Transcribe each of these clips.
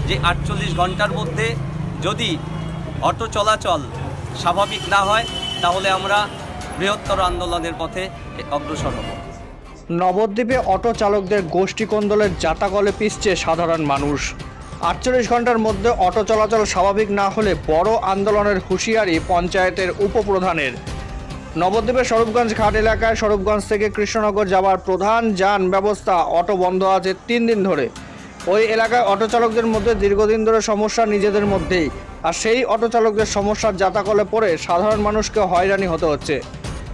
যে 48 ঘন্টার মধ্যে যদি অটো চলাচল স্বাভাবিক না হয় তাহলে আমরা বৃহত্তর আন্দোলনের পথে অগ্রসর হব। নবদ্বীপে অটো চালকদের গোষ্ঠী কোন্দলের জাতাকলে পিষছে সাধারণ মানুষ। 48 ঘন্টার মধ্যে অটো চলাচল স্বাভাবিক না হলে বড় আন্দোলনের হুঁশিয়ারি পঞ্চায়েতের উপপ্রধানের। নবদ্বীপের স্বরূপগঞ্জ ঘাট এলাকায় স্বরূপগঞ্জ থেকে কৃষ্ণনগর যাওয়ার প্রধান যান ব্যবস্থা অটো বন্ধ আছে 3 দিন ধরে। ওই এলাকায় অটো চালকদের মধ্যে দীর্ঘদিন ধরে সমস্যা নিজেদের মধ্যেই, আর সেই অটো চালকদের সমস্যার জাতাকলে পড়ে সাধারণ মানুষকে হয়রানি হতে হচ্ছে।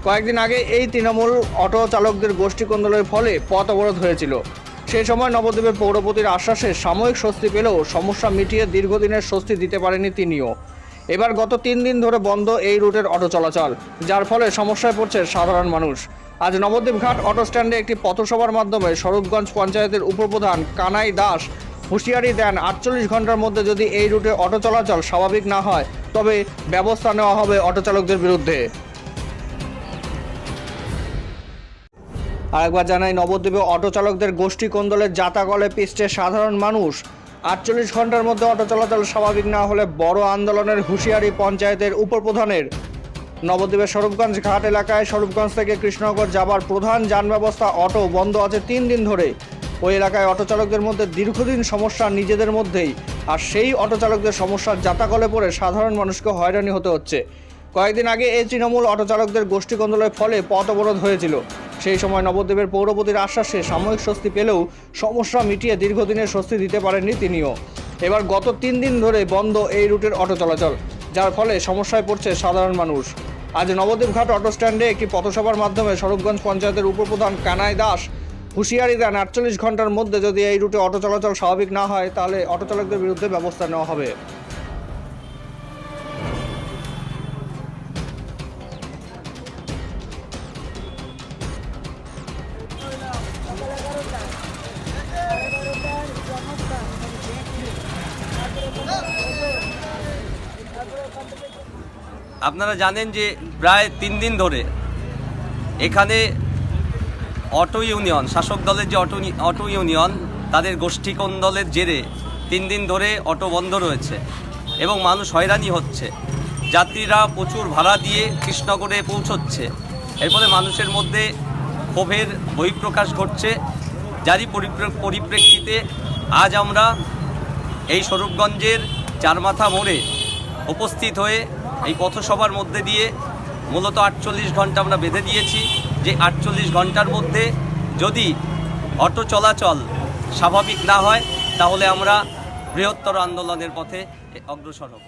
কয়েকদিন আগে এই তৃণমূল অটো চালকদের গোষ্ঠী কোন্দলের ফলে পথ অবরোধ হয়েছিল। সেই সময় নবদ্বীপের পৌরপতির আশ্বাসে সাময়িক স্বস্তি পেলেও সমস্যা মিটিয়ে দীর্ঘদিনের স্বস্তি দিতে পারেনি তিনিও। এবার গত 3 দিন ধরে বন্ধ এই রুটের অটো চলাচল, যার ফলে সমস্যায় পড়ছে সাধারণ মানুষ। আজ নবদ্বীপ ঘাট অটো স্ট্যান্ডে একটি পথসভার মাধ্যমে স্বরূপগঞ্জ পঞ্চায়েতের উপপ্রধান কানাই দাস হুঁশিয়ারি দেন 48 ঘন্টার মধ্যে যদি এই রুটে অটো চলাচল স্বাভাবিক না হয় তবে ব্যবস্থা নেওয়া হবে অটো চালকদের বিরুদ্ধে। আরেকবার জানাই, নবদ্বীপে অটো চালকদের গোষ্ঠী কোন্দলের জাতাকলে পিষছে সাধারণ মানুষ। 48 ঘন্টার মধ্যে অটো চলাচল স্বাভাবিক না হলে বড় আন্দোলনের হুঁশিয়ারি পঞ্চায়েতের উপপ্রধানের। নবদ্বীপের স্বরূপগঞ্জ ঘাট এলাকায় স্বরূপগঞ্জ থেকে কৃষ্ণনগর যাবার প্রধান যান ব্যবস্থা অটো বন্ধ আছে 3 দিন ধরে। ওই এলাকায় অটো চালকদের মধ্যে দীর্ঘদিন সমস্যা নিজেদের মধ্যেই, আর সেই অটো চালকদের সমস্যার জাতাকলে পড়ে সাধারণ মানুষকে হয়রানি হতে হচ্ছে। কয়েকদিন আগে এই তৃণমূল অটো চালকদের গোষ্ঠী কোন্দলের ফলে পথ অবরোধ হয়েছিল। সেই সময় নবদ্বীপের পৌরপতির আশ্বাসে সাময়িক স্বস্তি পেলেও সমস্যা মিটিয়ে দীর্ঘদিনের স্বস্তি দিতে পারেননি তিনিও। এবার গত 3 দিন ধরে বন্ধ এই রুটের অটো চলাচল, যার ফলে সমস্যায় পড়ছে সাধারণ মানুষ। আজ নবদ্বীপ ঘাট অটো স্ট্যান্ডে একটি পথসভার মাধ্যমে স্বরূপগঞ্জ পঞ্চায়েতের উপপ্রধান কানাই দাস হুঁশিয়ারি দেন 48 ঘন্টার মধ্যে যদি এই রুটে অটো চলাচল স্বাভাবিক না হয় তাহলে অটো চালকদের বিরুদ্ধে ব্যবস্থা নেওয়া হবে। আপনারা জানেন যে প্রায় 3 দিন ধরে এখানে অটো ইউনিয়ন, শাসক দলের যে অটো ইউনিয়ন, তাদের গোষ্ঠী কোন্দলের জেরে 3 দিন ধরে অটো বন্ধ রয়েছে এবং মানুষ হয়রানি হচ্ছে। যাত্রীরা প্রচুর ভাড়া দিয়ে কৃষ্ণনগরে পৌঁছচ্ছে। এর ফলে মানুষের মধ্যে ক্ষোভের বহিঃপ্রকাশ ঘটছে। যারই পরিপ্রেক্ষিতে আজ আমরা এই স্বরূপগঞ্জের চারমাথা মোড়ে উপস্থিত হয়ে এই পথসভার মধ্যে দিয়ে মূলত 48 ঘন্টা আমরা বেঁধে দিয়েছি যে 48 ঘন্টার মধ্যে যদি অটো চলাচল স্বাভাবিক না হয় তাহলে আমরা বৃহত্তর আন্দোলনের পথে অগ্রসর হব।